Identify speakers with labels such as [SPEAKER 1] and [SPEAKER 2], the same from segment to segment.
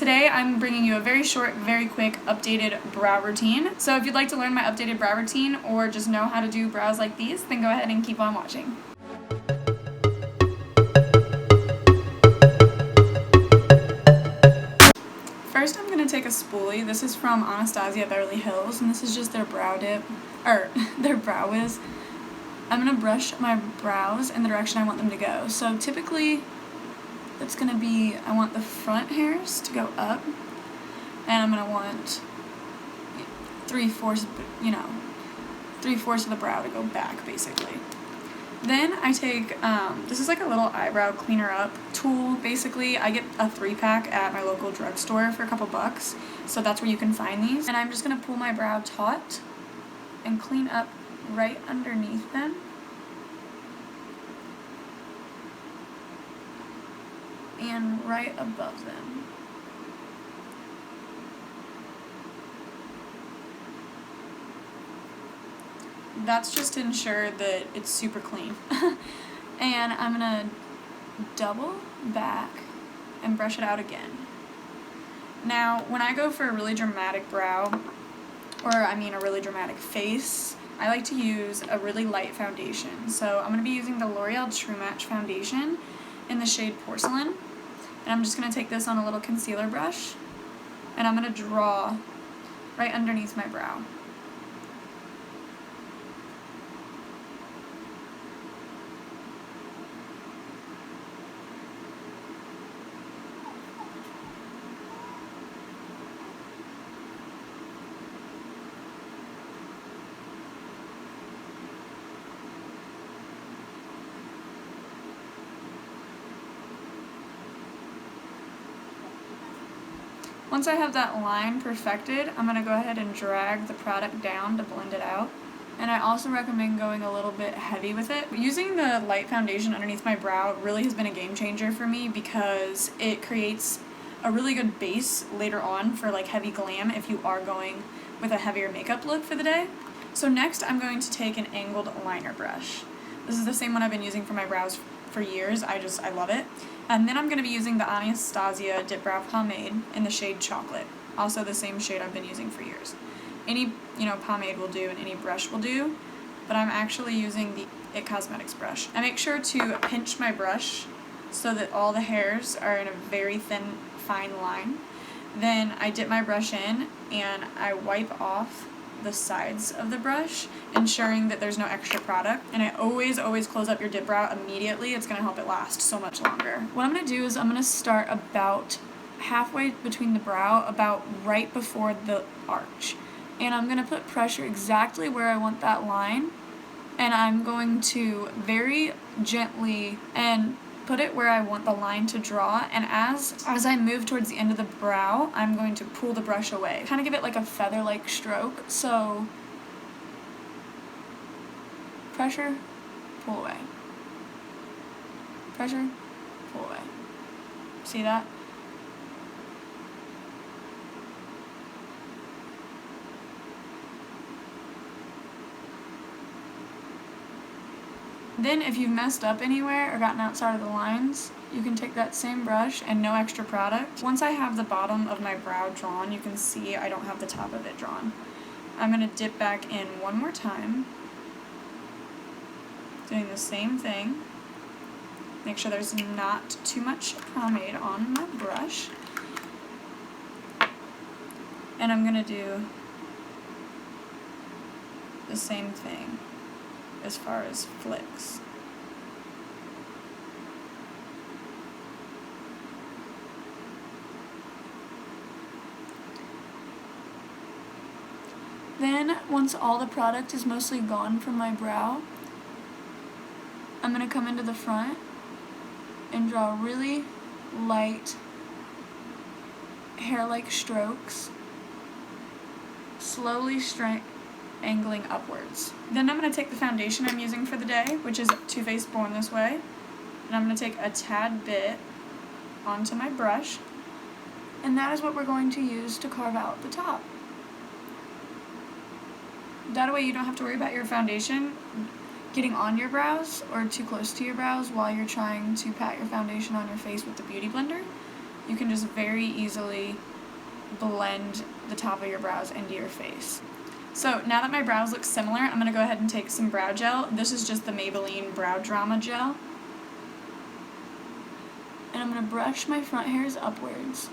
[SPEAKER 1] Today I'm bringing you a very short, very quick, updated brow routine. So if you'd like to learn my updated brow routine or just know how to do brows like these, then go ahead and keep on watching. First I'm going to take a spoolie. This is from Anastasia at Beverly Hills, and this is just their brow dip, or their brow wiz. I'm going to brush my brows in the direction I want them to go. So typically it's going to be, I want the front hairs to go up, and I'm going to want 3/4, of the brow to go back, basically. Then I take, this is like a little eyebrow cleaner up tool, basically. I get a 3-pack at my local drugstore for a couple bucks, so that's where you can find these. And I'm just going to pull my brow taut and clean up right underneath them. And right above them. That's just to ensure that it's super clean. And I'm gonna double back and brush it out again. Now, when I go for a really dramatic brow, a really dramatic face, I like to use a really light foundation. So I'm gonna be using the L'Oreal True Match foundation in the shade Porcelain. And I'm just going to take this on a little concealer brush, and I'm going to draw right underneath my brow. Once I have that line perfected, I'm going to go ahead and drag the product down to blend it out. And I also recommend going a little bit heavy with it. Using the light foundation underneath my brow really has been a game changer for me because it creates a really good base later on for like heavy glam if you are going with a heavier makeup look for the day. So next I'm going to take an angled liner brush. This is the same one I've been using for my brows for years. I love it. And then I'm going to be using the Anastasia Dip Brow Pomade in the shade Chocolate. Also the same shade I've been using for years. Any, pomade will do and any brush will do, but I'm actually using the It Cosmetics brush. I make sure to pinch my brush so that all the hairs are in a very thin, fine line. Then I dip my brush in and I wipe off the sides of the brush, ensuring that there's no extra product. And I always close up your dip brow immediately. It's going to help it last so much longer. What I'm going to do is I'm going to start about halfway between the brow, about right before the arch. And I'm going to put pressure exactly where I want that line. And I'm going to very gently and put it where I want the line to draw, and as I move towards the end of the brow, I'm going to pull the brush away. Kind of give it like a feather-like stroke, so pressure, pull away. Pressure, pull away. See that? Then if you've messed up anywhere or gotten outside of the lines, you can take that same brush and no extra product. Once I have the bottom of my brow drawn, you can see I don't have the top of it drawn. I'm going to dip back in one more time, doing the same thing. Make sure there's not too much pomade on my brush. And I'm going to do the same thing as far as flicks. Then, once all the product is mostly gone from my brow, I'm going to come into the front and draw really light hair-like strokes, slowly angling upwards. Then I'm going to take the foundation I'm using for the day, which is Too Faced Born This Way, and I'm going to take a tad bit onto my brush, and that is what we're going to use to carve out the top. That way you don't have to worry about your foundation getting on your brows or too close to your brows while you're trying to pat your foundation on your face with the Beauty Blender. you can just very easily blend the top of your brows into your face. So now that my brows look similar, I'm going to go ahead and take some brow gel. This is just the Maybelline Brow Drama Gel. And I'm going to brush my front hairs upwards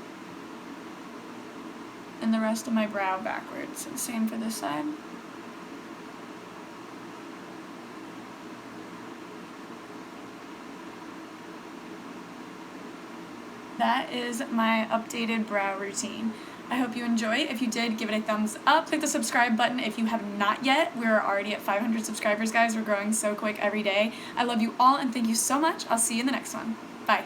[SPEAKER 1] and the rest of my brow backwards. And same for this side. That is my updated brow routine. I hope you enjoy. If you did, give it a thumbs up. Click the subscribe button if you have not yet. We're already at 500 subscribers, guys. We're growing so quick every day. I love you all, and thank you so much. I'll see you in the next one. Bye.